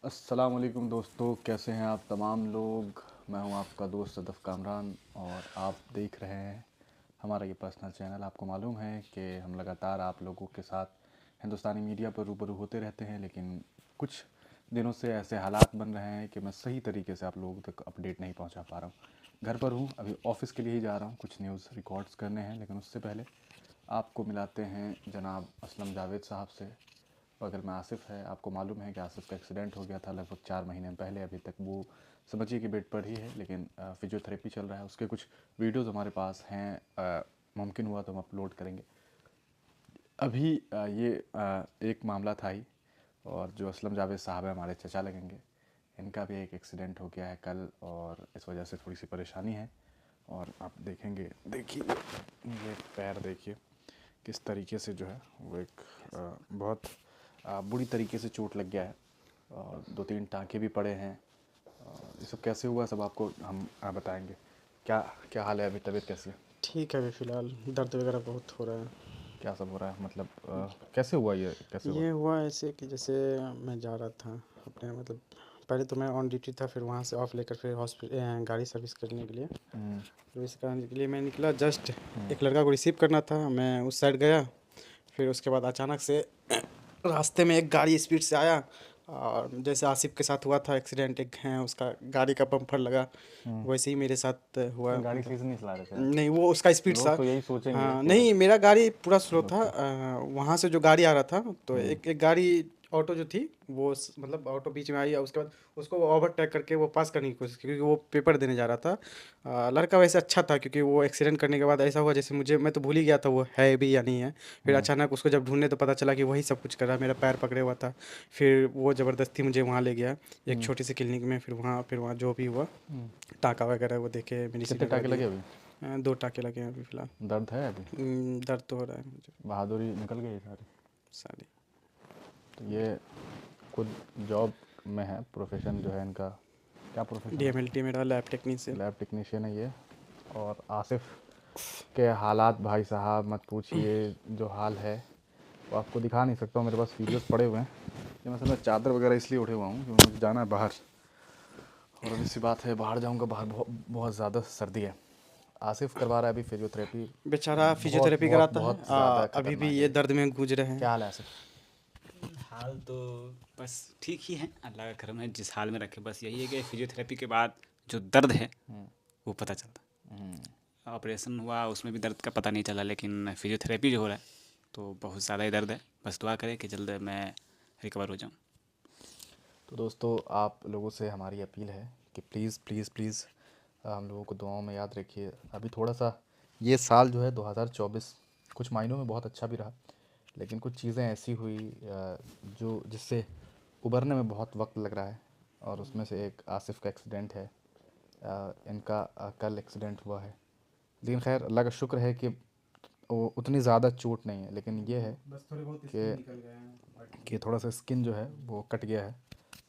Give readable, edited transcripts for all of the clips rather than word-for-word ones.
अस्सलाम वालेकुम दोस्तों, कैसे हैं आप तमाम लोग। मैं हूं आपका दोस्त सदफ़ कामरान और आप देख रहे हैं हमारा ये पर्सनल चैनल। आपको मालूम है कि हम लगातार आप लोगों के साथ हिंदुस्तानी मीडिया पर रूबरू होते रहते हैं, लेकिन कुछ दिनों से ऐसे हालात बन रहे हैं कि मैं सही तरीके से आप लोगों तक अपडेट नहीं पहुंचा पा रहा हूं। घर पर हूं, अभी ऑफ़िस के लिए ही जा रहा हूं, कुछ न्यूज़ रिकॉर्ड्स करने हैं, लेकिन उससे पहले आपको मिलाते हैं जनाब असलम जावेद साहब से। बगल में आसिफ़ है। आपको मालूम है कि आसिफ़ का एक्सीडेंट हो गया था लगभग 4 महीने पहले। अभी तक वो समझिए कि बेड पर ही है, लेकिन फ़िज़ियोथेरेपी चल रहा है। उसके कुछ वीडियोज़ हमारे पास हैं, मुमकिन हुआ तो हम अपलोड करेंगे। अभी एक मामला था ही, और जो असलम जावेद साहब हैं, हमारे चचा लगेंगे, इनका भी एक एक्सीडेंट हो गया है कल, और इस वजह से थोड़ी सी परेशानी है। और आप देखेंगे, देखिए ये पैर देखिए किस तरीके से जो है वो एक बहुत बुरी तरीके से चोट लग गया है, और 2-3 टाँके भी पड़े हैं। और ये सब कैसे हुआ, सब आपको हम बताएंगे। क्या क्या हाल है, अभी तबीयत कैसी है? ठीक है, अभी फ़िलहाल दर्द वगैरह बहुत हो रहा है। क्या सब हो रहा है, मतलब कैसे हुआ, ये कैसे हुआ? ये हुआ ऐसे कि जैसे मैं जा रहा था अपने मतलब पहले तो मैं ऑन ड्यूटी था, फिर वहाँ से ऑफ लेकर फिर गाड़ी सर्विस करने के लिए हम्म, सर्विस कराने के लिए मैं निकला। जस्ट हम्म, एक लड़का को रिसीव करना था, मैं उस साइड गया। फिर उसके बाद अचानक से रास्ते में एक गाड़ी स्पीड से आया, और जैसे आसिफ के साथ हुआ था एक्सीडेंट, एक है उसका गाड़ी का बम्पर लगा, हम्म। वैसे ही मेरे साथ हुआ तो गाड़ी मतलब। सही से नहीं चला रहे थे आप? नहीं, वो उसका स्पीड लोग था। तो यही सोचेंगे हाँ, कि नहीं मेरा गाड़ी पूरा स्लो था। अच्छा। वहाँ से जो गाड़ी आ रहा था तो हम्म, एक एक गाड़ी ऑटो जो थी वो मतलब ऑटो बीच में आई, और उसके बाद उसको ओवरटेक करके वो पास करने की कोशिश की, क्योंकि वो पेपर देने जा रहा था। लड़का वैसे अच्छा था, क्योंकि वो एक्सीडेंट करने के बाद ऐसा हुआ जैसे मुझे, मैं तो भूल ही गया था वो है भी या नहीं है। फिर हम्म, अचानक उसको जब ढूंढने तो पता चला कि वही सब कुछ कर रहा है, मेरा पैर पकड़े हुआ था। फिर वो ज़बरदस्ती मुझे वहाँ ले गया एक हम्म, छोटी सी क्लिनिक में। फिर वहाँ जो भी हुआ, हम्म। टाँका वगैरह वो देखे, मेडिसिन कितने वगैरह टाँके दिए। लगे अभी? 2 टाँके लगे हैं अभी फ़िलहाल। दर्द है अभी? दर्द तो हो रहा है मुझे बहादुरी निकल गई सारी? सारी। तो ये खुद जॉब में है, प्रोफेशन जो है इनका, क्या प्रोफेशन है? डीएमएलटी मेरा लैब टेक्नीशियन। लैब टेक्नीशियन है ये। और आसिफ के हालात भाई साहब मत पूछिए, जो हाल है वो आपको दिखा नहीं सकता हूँ। मेरे पास वीडियोस पड़े हुए हैं। ये मतलब मैं चादर वगैरह इसलिए उठे हुआ हूँ क्योंकि मुझे जाना है बाहर, और अभी सी बात है बाहर जाऊँगा, बाहर बहुत बहुत ज़्यादा सर्दी है। आसिफ करवा रहा है अभी फिजियोथेरेपी। बेचारा बहुत फिजियोथेरेपी बहुत कराता है, बहुत ज़्यादा अभी भी खतरनाक है ये ये। दर्द में गूंज रहे हैं। क्या हाल है आसिफ? हाल तो बस ठीक ही है, अल्लाह का करम है, जिस हाल में रखे। बस यही है कि फिजियोथेरेपी के बाद जो दर्द है हम्म, वो पता चलता। हम्म। ऑपरेशन हुआ उसमें भी दर्द का पता नहीं चला, लेकिन फिजियोथेरेपी जो हो रहा है तो बहुत ज़्यादा ही दर्द है। बस दुआ करें कि जल्द मैं रिकवर हो जाऊँ। तो दोस्तों, आप लोगों से हमारी अपील है कि प्लीज़ प्लीज़ प्लीज़ हम लोगों को दुआओं में याद रखिए। अभी थोड़ा सा ये साल जो है 2024 कुछ मायनों में बहुत अच्छा भी रहा, लेकिन कुछ चीज़ें ऐसी हुई जो जिससे उभरने में बहुत वक्त लग रहा है, और उसमें से एक आसिफ का एक्सीडेंट है। इनका कल एक्सीडेंट हुआ है, लेकिन खैर अल्लाह का शुक्र है कि वो उतनी ज़्यादा चोट नहीं है, लेकिन ये है बस थोड़े बहुत स्किन कि निकल गए हैं बाकी। थोड़ा सा स्किन जो है वो कट गया है,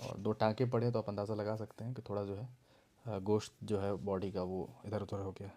और 2 टाँके पड़े, तो आप अंदाज़ा लगा सकते हैं कि थोड़ा जो है गोश्त जो है बॉडी का वो इधर उधर हो गया है।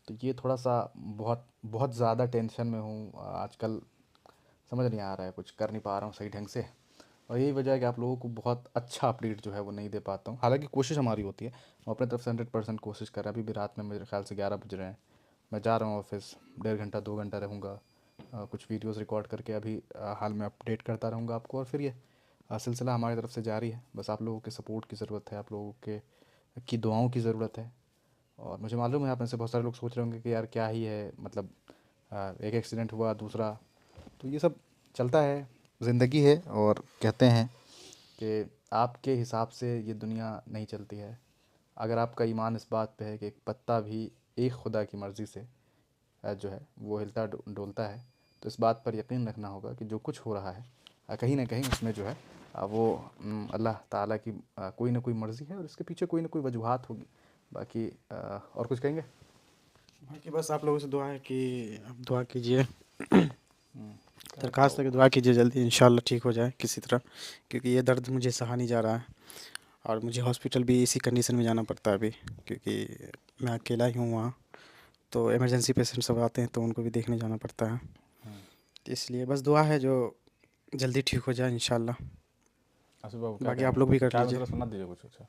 तो ये थोड़ा सा बहुत बहुत ज़्यादा टेंशन में हूँ आजकल। समझ नहीं आ रहा है, कुछ कर नहीं पा रहा हूँ सही ढंग से, और यही वजह है कि आप लोगों को बहुत अच्छा अपडेट जो है वो नहीं दे पाता हूँ। हालांकि कोशिश हमारी होती है, हम अपने तरफ से 100% कोशिश कर रहे हैं। अभी भी रात में मेरे ख्याल से 11 बज रहे हैं, मैं जा रहा हूँ ऑफिस, 1.5 घंटा 2 घंटा रहूँगा। कुछ वीडियोस रिकॉर्ड करके अभी हाल में अपडेट करता रहूँगा आपको, और फिर ये सिलसिला हमारी तरफ से जारी है। बस आप लोगों के सपोर्ट की ज़रूरत है, आप लोगों के की दुआओं की ज़रूरत है। और मुझे मालूम है आप में से बहुत सारे लोग सोच रहे होंगे कि यार क्या ही है, मतलब एक एक्सीडेंट हुआ, दूसरा, तो ये सब चलता है, ज़िंदगी है। और कहते हैं कि आपके हिसाब से ये दुनिया नहीं चलती है। अगर आपका ईमान इस बात पे है कि एक पत्ता भी एक खुदा की मर्ज़ी से जो है वो हिलता डोलता है, तो इस बात पर यकीन रखना होगा कि जो कुछ हो रहा है कहीं ना कहीं उसमें जो है वो अल्लाह ताला की कोई ना कोई मर्ज़ी है, और इसके पीछे कोई ना कोई वजूहात होगी। बाकी और कुछ कहेंगे? बाकी बस आप लोगों से दुआ है कि आप दुआ कीजिए, क्या दरखास्त है कि होगा? दुआ कीजिए जल्दी इंशाल्लाह ठीक हो जाए किसी तरह, क्योंकि ये दर्द मुझे सहा नहीं जा रहा है। और मुझे हॉस्पिटल भी इसी कंडीशन में जाना पड़ता है अभी, क्योंकि मैं अकेला ही हूँ वहाँ। तो इमरजेंसी पेशेंट सब आते हैं तो उनको भी देखने जाना पड़ता है। हम्म। तो इसलिए बस दुआ है जो जल्दी ठीक हो जाए इंशाल्लाह। आसिफ बाबू क्या बाकी कहें? आप लोग भी कर क्या लीजिए। मतलब सुना दीजिए कुछ। अच्छा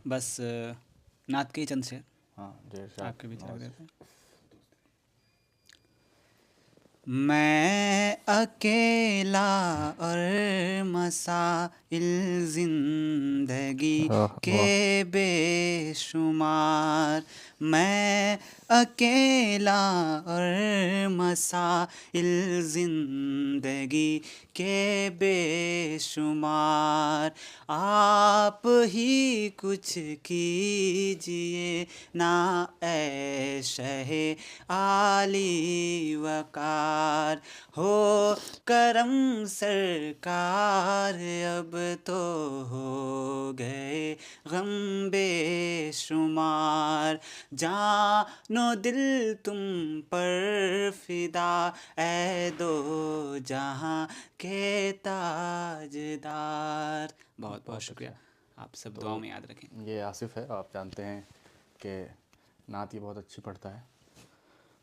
बस नात के ही चंद शेर हाँ जी इरशाद आपके बीच रख नवाज। देते हैं। मैं अकेला और मसाइल जिंदगी वाह के वाह बेशुमार, मैं अकेला और मसाइल जिंदगी के बेशुमार, आप ही कुछ कीजिए ना ऐ शहे आली वकार, हो करम सरकार अब तो हो गए गम बेशुमार, जानो दिल तुम पर फिदा ऐ दो जहां के ताजदार। बहुत बहुत शुक्रिया, आप सब दुआओं में याद रखें। ये आसिफ है, आप जानते हैं कि नात ये बहुत अच्छी पढ़ता है।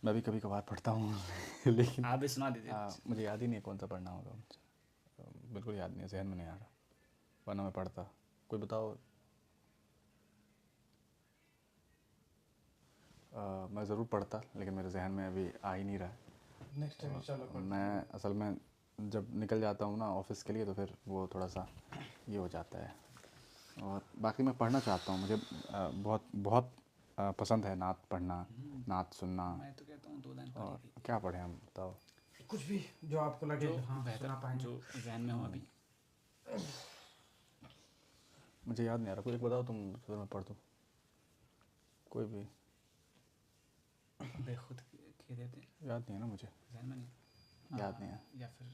मैं भी कभी कभार पढ़ता हूँ लेकिन आप भी सुना दीजिए। मुझे याद ही नहीं है कौन सा पढ़ना होगा मुझे। बिल्कुल याद नहीं है, जहन में नहीं आ रहा, वरना मैं पढ़ता। कोई बताओ। मैं ज़रूर पढ़ता लेकिन मेरे जहन में अभी आ ही नहीं रहा है। नेक्स्ट टाइम इंशाल्लाह मैं असल में जब निकल जाता हूँ ना ऑफिस के लिए तो फिर वो थोड़ा सा ये हो जाता है। और बाकी मैं पढ़ना चाहता हूँ, मुझे बहुत बहुत पसंद है नात पढ़ना, नात सुनना। मैं तो कहता हूँ 2 लाइन और पढ़ी थी, क्या पढ़े हम बताओ। कुछ भी जो आपको लगे जो हाँ सुना बेहतर पाएंगे। जो जहन में हो अभी। मुझे याद नहीं आ रहा, कोई एक बताओ तुम फिर मैं पढ़ दूँ कोई भी। बेखुद किए देते हैं, याद नहीं है ना मुझे, जहन में नहीं। याद नहीं है, या फिर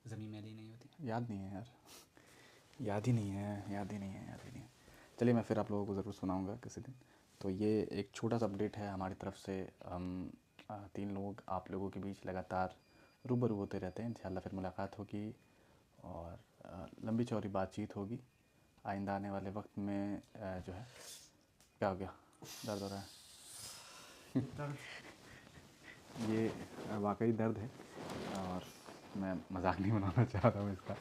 ज़मीन मैली नहीं होती। याद नहीं है यार, याद ही नहीं है, याद ही नहीं है, याद ही नहीं है। चलिए मैं फिर आप लोगों को ज़रूर सुनाऊंगा किसी दिन। तो ये एक छोटा सा अपडेट है हमारी तरफ से। हम 3 लोग आप लोगों के बीच लगातार रूबरू होते रहते हैं। इंशाल्लाह फिर मुलाकात होगी और लंबी चौड़ी बातचीत होगी आइंदा आने वाले वक्त में। जो है क्या हो गया, दर्द हो रहा है? ये वाकई दर्द है और मैं मजाक नहीं बनाना चाह रहा हूँ इसका।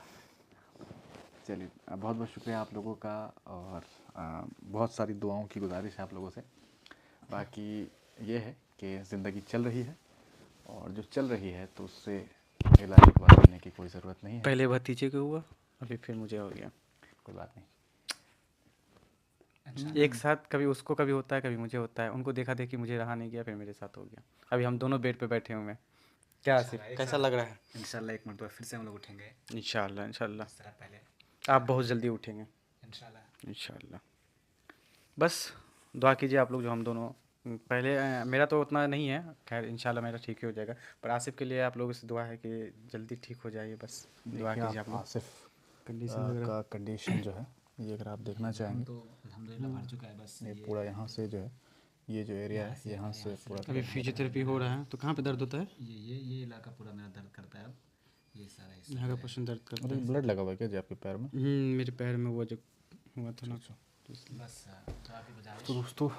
चलिए बहुत बहुत शुक्रिया आप लोगों का और बहुत सारी दुआओं की गुजारिश है आप लोगों से। बाकी ये है कि ज़िंदगी चल रही है और जो चल रही है तो उससे गिला शिकवा करने की कोई ज़रूरत नहीं है। पहले भतीजे को हुआ, अभी फिर मुझे हो गया। कोई बात नहीं। एक साथ कभी उसको कभी होता है कभी मुझे होता है, उनको देखा देखी मुझे रहा नहीं गया, फिर मेरे साथ हो गया। अभी हम दोनों बेड पे बैठे हुए हैं। क्या आसिफ, कैसा लग रहा है? इंशाल्लाह एक मरतबा फिर से हम लोग उठेंगे इंशाल्लाह इंशाल्लाह इस तरह पहले, आप बहुत जल्दी उठेंगे इंशाल्लाह। इंशाल्लाह। बस दुआ कीजिए आप लोग जो हम दोनों पहले मेरा तो उतना नहीं है, खैर इंशाल्लाह मेरा ठीक ही हो जाएगा, पर आसिफ के लिए आप लोगों से दुआ है कि जल्दी ठीक हो जाइए। बस दुआ देखिए कीजिए आप लोग। आसिफ कंडीशन वगैरह का कंडीशन जो है ये अगर आप देखना चाहेंगे तो अल्हम्दुलिल्लाह भर चुका है, बस ये पूरा यहाँ से जो है ये जो एरिया है यहाँ से पूरा अभी फिजियोथेरेपी हो रहा है तो कहाँ पे दर्द होता है? ये इलाका पूरा मेरा दर्द करता है अब, ये सारा हिस्सा। यहाँ का पोर्शन दर्द करता मतलब है। ब्लड लगा हुआ है क्या जी आपके पैर में? मेरे पैर में वो जब हुआ था ना। बस तो आप ही गुजारिश। तो दोस्तों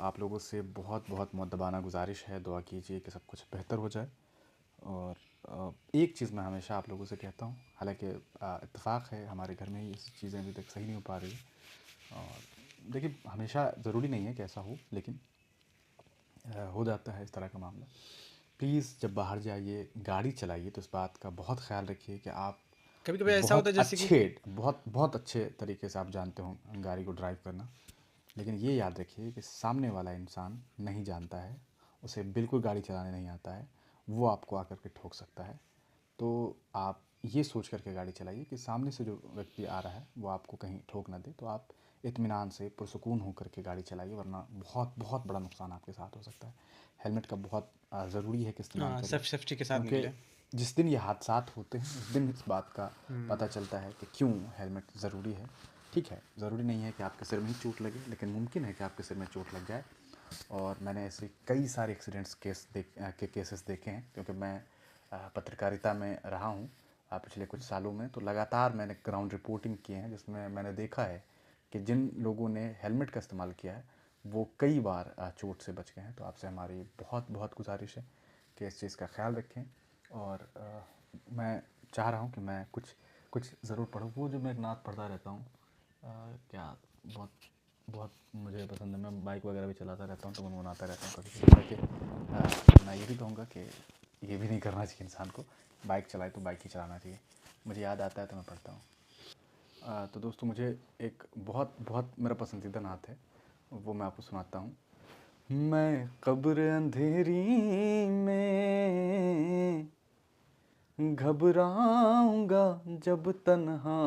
आप लोगों से बहुत बहुत मुअद्दबाना गुजारिश है, दुआ कीजिए कि सब कुछ बेहतर हो जाए। और एक चीज़ मैं हमेशा आप लोगों से कहता हूँ, हालांकि इत्तेफाक है हमारे घर में ही ये चीज़ें अभी तक सही नहीं हो पा रही है। और देखिए हमेशा ज़रूरी नहीं है कि ऐसा हो, लेकिन हो जाता है इस तरह का मामला। प्लीज़ जब बाहर जाइए गाड़ी चलाइए तो इस बात का बहुत ख्याल रखिए कि आप कभी कभी ऐसा बहुत होता है जैसे कि अच्छे बहुत बहुत अच्छे तरीके से आप जानते हो गाड़ी को ड्राइव करना, लेकिन ये याद रखिए कि सामने वाला इंसान नहीं जानता है, उसे बिल्कुल गाड़ी चलाने नहीं आता है, वो आपको आकर के ठोक सकता है। तो आप ये सोच करके गाड़ी चलाइए कि सामने से जो व्यक्ति आ रहा है वो आपको कहीं ठोक ना दे। तो आप इत्मीनान से पुरसुकून होकर के गाड़ी चलाइए, वरना बहुत बहुत बड़ा नुकसान आपके साथ हो सकता है। हेलमेट का बहुत ज़रूरी है कि इस्तेमाल हाँ, करें, सेफ्टी के साथ क्योंकि निकले। जिस दिन ये हादसात होते हैं उस दिन इस बात का पता चलता है कि क्यों हेलमेट ज़रूरी है। ठीक है, ज़रूरी नहीं है कि आपके सिर में ही चोट लगे, लेकिन मुमकिन है कि आपके सिर में चोट लग जाए। और मैंने ऐसे कई सारे एक्सीडेंट्स केसेस देखे हैं, क्योंकि मैं पत्रकारिता में रहा हूँ पिछले कुछ सालों में। तो लगातार मैंने ग्राउंड रिपोर्टिंग किए हैं जिसमें मैंने देखा है कि जिन लोगों ने हेलमेट का इस्तेमाल किया है वो कई बार चोट से बच गए हैं। तो आपसे हमारी बहुत बहुत गुजारिश है कि इस चीज़ का ख्याल रखें। और मैं चाह रहा हूँ कि मैं कुछ कुछ ज़रूर पढूँ। वो जो मैं एक नात पढ़ता रहता हूँ, क्या बहुत बहुत मुझे पसंद है। मैं बाइक वगैरह भी चलाता रहता हूँ तो गुनगुनाता रहता हूँ कभी कभी। ताकि मैं ये भी कहूँगा कि ये भी नहीं करना चाहिए इंसान को, बाइक चलाए तो बाइक ही चलाना चाहिए। मुझे याद आता है तो मैं पढ़ता हूँ। तो दोस्तों, मुझे एक बहुत बहुत मेरा पसंदीदा नात है, वो मैं आपको सुनाता हूँ। मैं कब्र अंधेरी में घबराऊंगा जब तन्हा,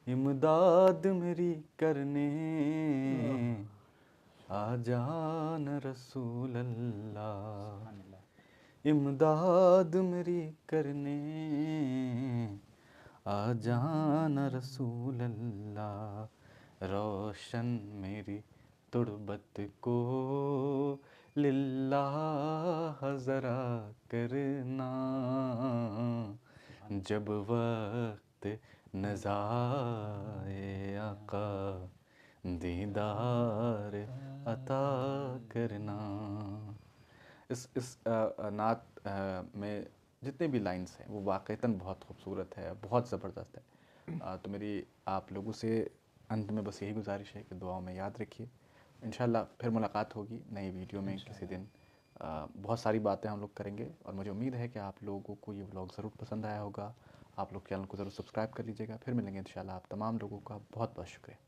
इमदाद मेरी करने आ जान रसूल अल्लाह, इमदाद मेरी करने आ जाना रसूल अल्लाह, रोशन मेरी तुर्बत को लिल्लाह ज़रा करना, जब वक्त नज़ाए आका दीदार अता करना। इस नात में जितने भी लाइन्स हैं वो वाक़ईतन बहुत खूबसूरत है, बहुत ज़बरदस्त है। तो मेरी आप लोगों से अंत में बस यही गुजारिश है कि दुआओं में याद रखिए। इंशाल्लाह फिर मुलाकात होगी नई वीडियो में किसी दिन। बहुत सारी बातें हम लोग करेंगे और मुझे उम्मीद है कि आप लोगों को ये व्लॉग ज़रूर पसंद आया होगा। आप लोग चैनल को ज़रूर सब्सक्राइब कर लीजिएगा। फिर मिलेंगे इंशाल्लाह। आप तमाम लोगों का बहुत बहुत शुक्रिया।